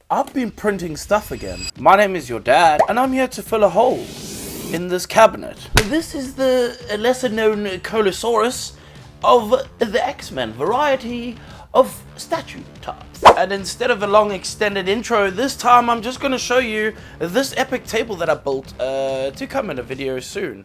I've been printing stuff again. My name is your dad, and I'm here to fill a hole in this cabinet. This is the lesser known Colossus of the X-Men variety of statue types. And instead of a long extended intro, this time I'm just going to show you this epic table that I built to come in a video soon.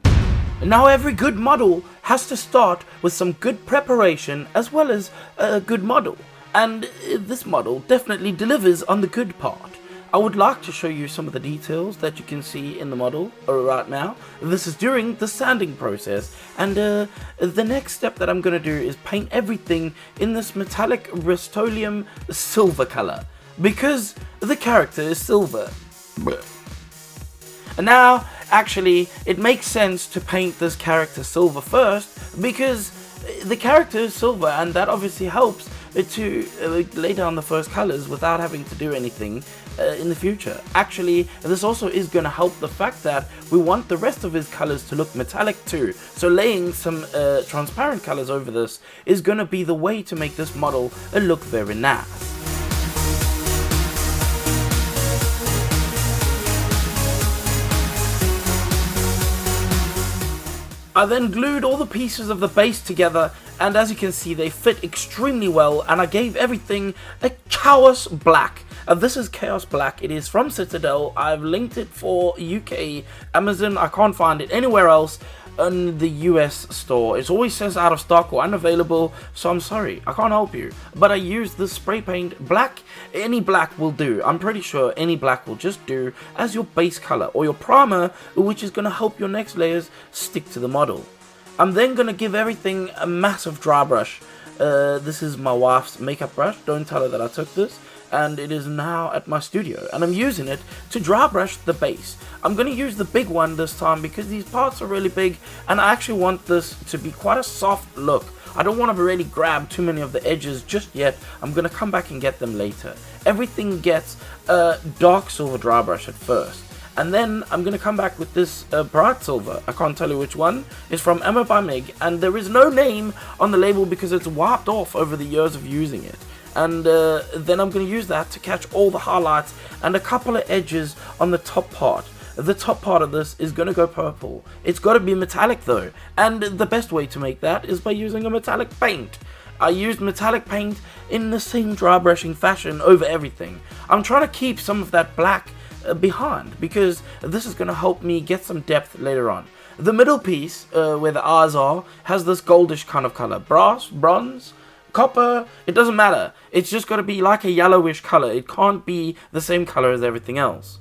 Now every good model has to start with some good preparation as well as a good model. And this model definitely delivers on the good part. I would like to show you some of the details that you can see in the model right now. This is during the sanding process, and the next step that I'm going to do is paint everything in this metallic Rust-Oleum silver color, because the character is silver. And now, actually, it makes sense to paint this character silver first, because the character is silver, and that obviously helps to lay down the first colors without having to do anything in the future. Actually, this also is going to help the fact that we want the rest of his colors to look metallic too. So laying some transparent colors over this is going to be the way to make this model look very nice. I then glued all the pieces of the base together, and as you can see they fit extremely well, and I gave everything a Chaos Black. This is Chaos Black. It is from Citadel. I've linked it for UK Amazon. I can't find it anywhere else in the US store. It always says out of stock or unavailable, so I'm sorry, I can't help you. But I used this spray paint black. Any black will do. I'm pretty sure any black will just do as your base color or your primer, which is going to help your next layers stick to the model. I'm then going to give everything a massive dry brush. This is my wife's makeup brush. Don't tell her that I took this. And it is now at my studio, and I'm using it to dry brush the base. I'm going to use the big one this time because these parts are really big, and I actually want this to be quite a soft look. I don't want to really grab too many of the edges just yet. I'm going to come back and get them later. Everything gets a dark silver dry brush at first, and then I'm going to come back with this bright silver. I can't tell you which one. It's from Emma by Meg, and there is no name on the label because it's wiped off over the years of using it. And then I'm going to use that to catch all the highlights and a couple of edges on the top part. The top part of this is going to go purple. It's got to be metallic though, and the best way to make that is by using a metallic paint. I used metallic paint in the same dry brushing fashion over everything. I'm trying to keep some of that black behind because this is going to help me get some depth later on. The middle piece, where the eyes are, has this goldish kind of color. Brass, bronze, copper, it doesn't matter. It's just got to be like a yellowish color. It can't be the same color as everything else.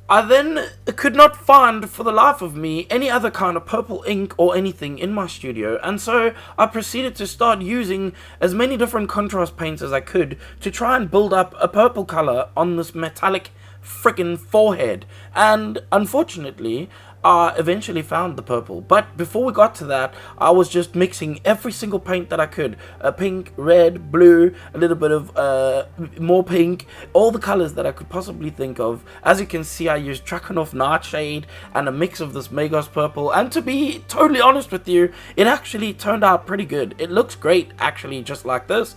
I then could not find for the life of me any other kind of purple ink or anything in my studio, and so I proceeded to start using as many different contrast paints as I could to try and build up a purple color on this metallic freaking forehead. And unfortunately, I eventually found the purple, but before we got to that, I was just mixing every single paint that I could. Pink, red, blue, a little bit of more pink, all the colors that I could possibly think of. As you can see, I used Drakenhof Nightshade and a mix of this Magos purple, and to be totally honest with you, it actually turned out pretty good. It looks great actually, just like this.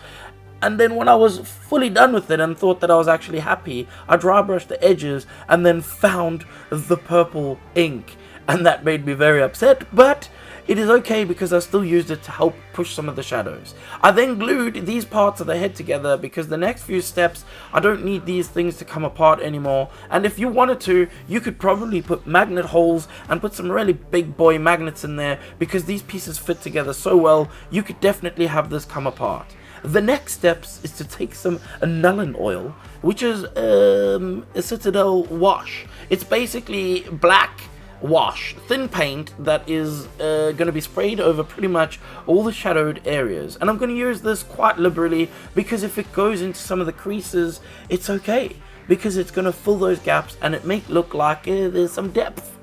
And then when I was fully done with it and thought that I was actually happy, I dry brushed the edges and then found the purple ink. And that made me very upset, but it is okay because I still used it to help push some of the shadows. I then glued these parts of the head together because the next few steps, I don't need these things to come apart anymore. And if you wanted to, you could probably put magnet holes and put some really big boy magnets in there because these pieces fit together so well, you could definitely have this come apart. The next steps is to take some Nullen oil, which is a Citadel wash. It's basically black wash, thin paint that is going to be sprayed over pretty much all the shadowed areas. And I'm going to use this quite liberally because if it goes into some of the creases, it's okay because it's going to fill those gaps and it make look like there's some depth.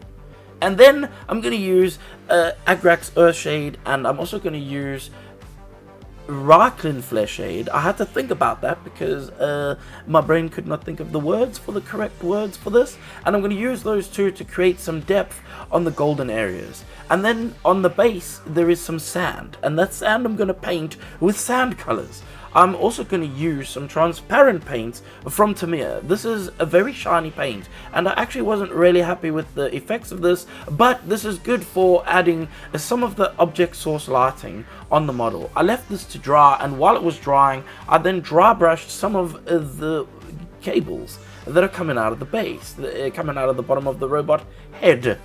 And then I'm going to use Agrax Earthshade, and I'm also going to use Resin Flesh Shade. I had to think about that because my brain could not think of the words for the correct words for this, and I'm going to use those two to create some depth on the golden areas. And then on the base there is some sand, and that sand I'm going to paint with sand colors. I'm also going to use some transparent paints from Tamiya. This is a very shiny paint, and I actually wasn't really happy with the effects of this, but this is good for adding some of the object source lighting on the model. I left this to dry, and while it was drying, I then dry brushed some of the cables that are coming out of the base, coming out of the bottom of the robot head.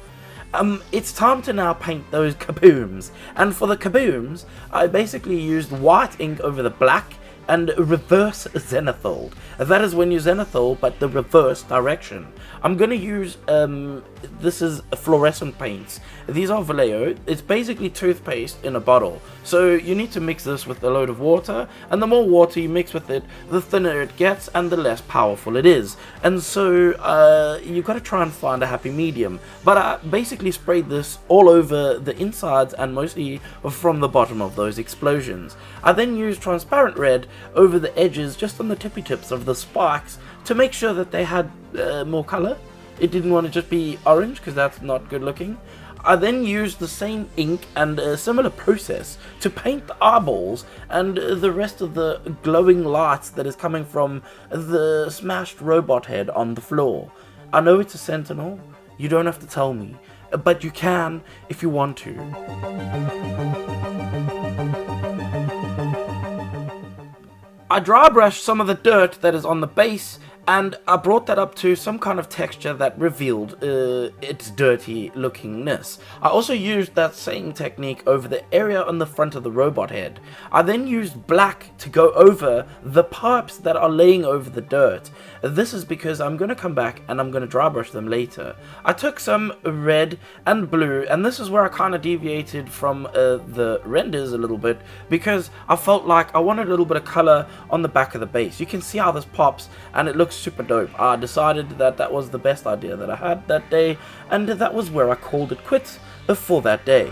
It's time to now paint those kabooms, and for the kabooms, I basically used white ink over the black and reverse zenithal. That is when you zenithal, but the reverse direction. I'm going to use, this is fluorescent paints. These are Vallejo. It's basically toothpaste in a bottle. So you need to mix this with a load of water, and the more water you mix with it, the thinner it gets and the less powerful it is. And so you've got to try and find a happy medium. But I basically sprayed this all over the insides and mostly from the bottom of those explosions. I then used transparent red over the edges, just on the tippy tips of the spikes, to make sure that they had more color. It didn't want to just be orange, because that's not good looking. I then used the same ink and a similar process to paint the eyeballs and the rest of the glowing lights that is coming from the smashed robot head on the floor. I know it's a Sentinel, you don't have to tell me, but you can if you want to. I dry brushed some of the dirt that is on the base, and I brought that up to some kind of texture that revealed its dirty lookingness. I also used that same technique over the area on the front of the robot head. I then used black to go over the pipes that are laying over the dirt. This is because I'm going to come back and I'm going to dry brush them later. I took some red and blue, and this is where I kind of deviated from the renders a little bit, because I felt like I wanted a little bit of color on the back of the base. You can see how this pops, and it looks super dope. I decided that that was the best idea that I had that day, and that was where I called it quits for that day.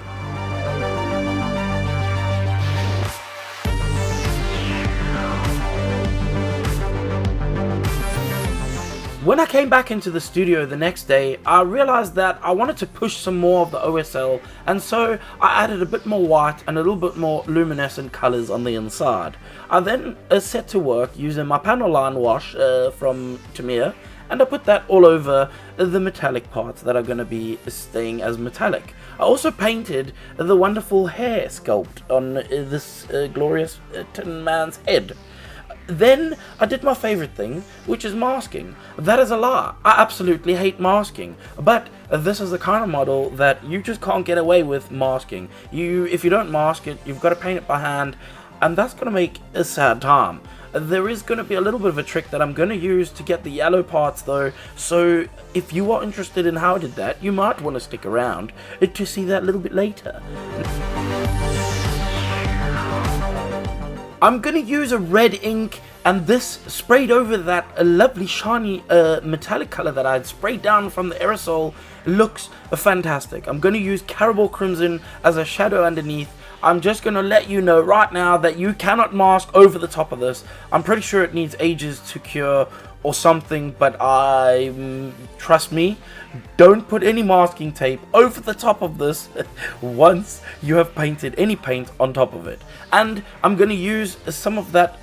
When I came back into the studio the next day, I realized that I wanted to push some more of the OSL, and so I added a bit more white and a little bit more luminescent colors on the inside. I then set to work using my panel line wash from Tamiya, and I put that all over the metallic parts that are going to be staying as metallic. I also painted the wonderful hair sculpt on this glorious Tin Man's head. Then I did my favorite thing, which is masking. That is a lie. I absolutely hate masking, but this is the kind of model that you just can't get away with masking. If you don't mask it, you've got to paint it by hand, and that's going to make a sad time. There is going to be a little bit of a trick that I'm going to use to get the yellow parts though, so if you are interested in how I did that, you might want to stick around to see that a little bit later. I'm going to use a red ink, and this sprayed over that lovely shiny metallic color that I had sprayed down from the aerosol looks fantastic. I'm going to use Caribou Crimson as a shadow underneath. I'm just going to let you know right now that you cannot mask over the top of this. I'm pretty sure it needs ages to cure or something, but trust me, don't put any masking tape over the top of this once you have painted any paint on top of it. And I'm going to use some of that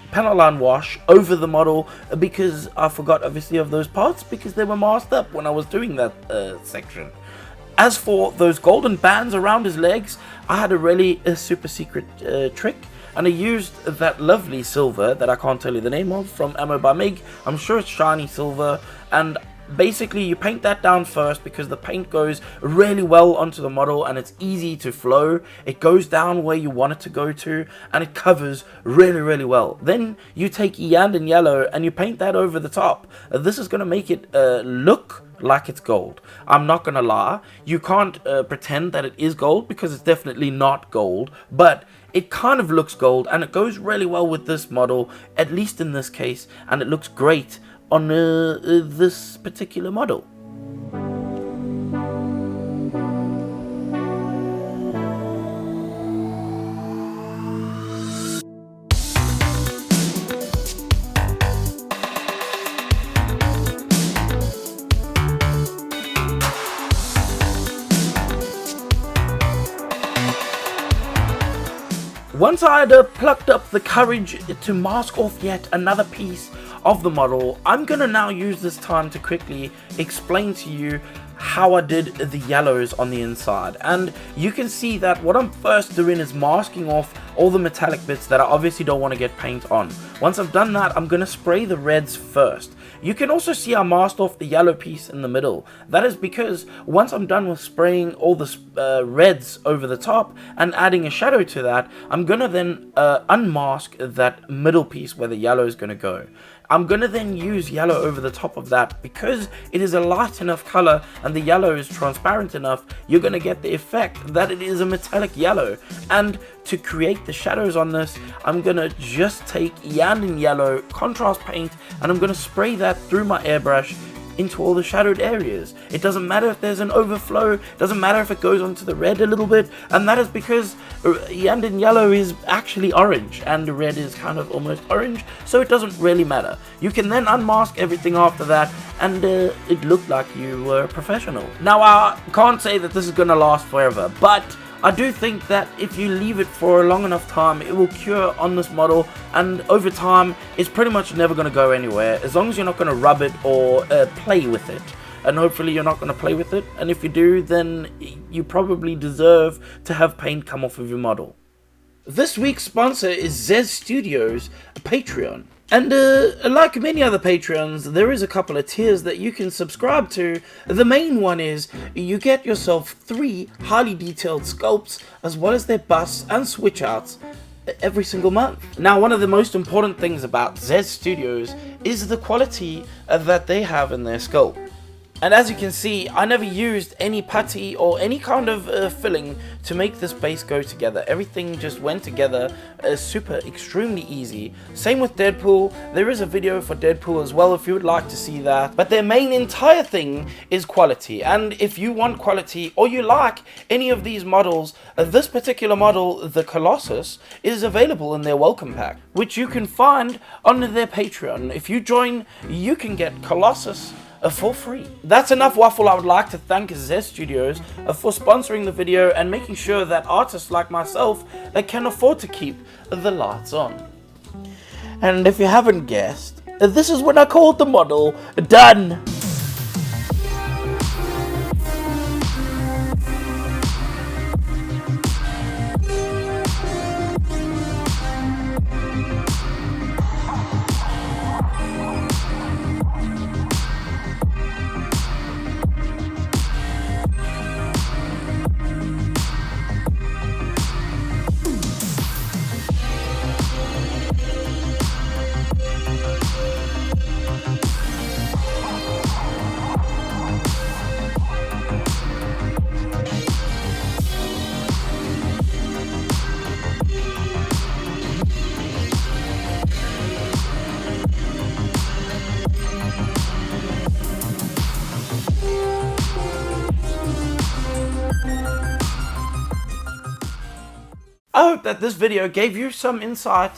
panel line wash over the model, because I forgot obviously of those parts because they were masked up when I was doing that section. As for those golden bands around his legs, I had a really super secret trick, and I used that lovely silver that I can't tell you the name of from Ammo by Mig. I'm sure it's shiny silver, and basically you paint that down first because the paint goes really well onto the model and it's easy to flow. It goes down where you want it to go to, and it covers really well. Then you take Yandan yellow and you paint that over the top. This is going to make it look like it's gold. I'm not gonna lie, you can't pretend that it is gold because it's definitely not gold, but it kind of looks gold, and it goes really well with this model, at least in this case, and it looks great on this particular model. Once I had plucked up the courage to mask off yet another piece of the model, I'm gonna now use this time to quickly explain to you how I did the yellows on the inside. And you can see that what I'm first doing is masking off all the metallic bits that I obviously don't want to get paint on. Once I've done that, I'm gonna spray the reds first. You can also see I masked off the yellow piece in the middle. That is because once I'm done with spraying all the reds over the top and adding a shadow to that, I'm gonna then unmask that middle piece where the yellow is gonna go. I'm gonna then use yellow over the top of that. Because it is a light enough color and the yellow is transparent enough, you're gonna get the effect that it is a metallic yellow. And to create the shadows on this, I'm gonna just take Yandin yellow contrast paint and I'm gonna spray that through my airbrush into all the shadowed areas. It doesn't matter if there's an overflow, doesn't matter if it goes onto the red a little bit, and that is because Yandin yellow is actually orange and the red is kind of almost orange, so it doesn't really matter. You can then unmask everything after that and it looked like you were a professional. Now I can't say that this is gonna last forever, but I do think that if you leave it for a long enough time, it will cure on this model, and over time, it's pretty much never going to go anywhere, as long as you're not going to rub it or play with it. And hopefully you're not going to play with it, and if you do, then you probably deserve to have paint come off of your model. This week's sponsor is Zez Studios, a Patreon. And like many other Patreons, there is a couple of tiers that you can subscribe to. The main one is you get yourself 3 highly detailed sculpts as well as their busts and switch outs every single month. Now, one of the most important things about Zez Studios is the quality that they have in their sculpt. And as you can see, I never used any putty or any kind of filling to make this base go together. Everything just went together extremely easy. Same with Deadpool. There is a video for Deadpool as well if you would like to see that. But their main entire thing is quality. And if you want quality or you like any of these models, this particular model, the Colossus, is available in their welcome pack, which you can find on their Patreon. If you join, you can get Colossus for free. That's enough waffle. I would like to thank Zez Studios for sponsoring the video and making sure that artists like myself can afford to keep the lights on. And if you haven't guessed, this is when I called the model done. I hope that this video gave you some insight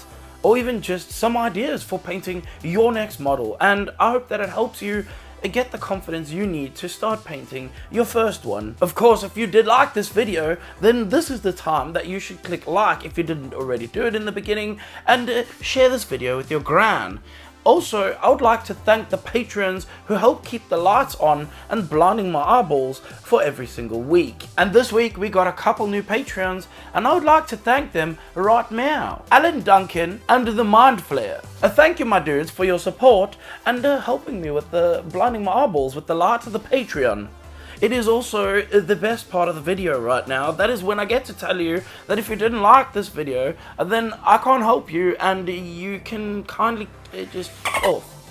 or even just some ideas for painting your next model, and I hope that it helps you get the confidence you need to start painting your first one. Of course, if you did like this video, then this is the time that you should click like if you didn't already do it in the beginning, and share this video with your gran. Also, I would like to thank the patrons who help keep the lights on and blinding my eyeballs for every single week. And this week we got a couple new patrons, and I would like to thank them right now. Alan Duncan and the Mind Flare. Thank you, my dudes, for your support and helping me with the blinding my eyeballs with the light of the Patreon. It is also the best part of the video right now. That is when I get to tell you that if you didn't like this video, then I can't help you and you can kindly just off.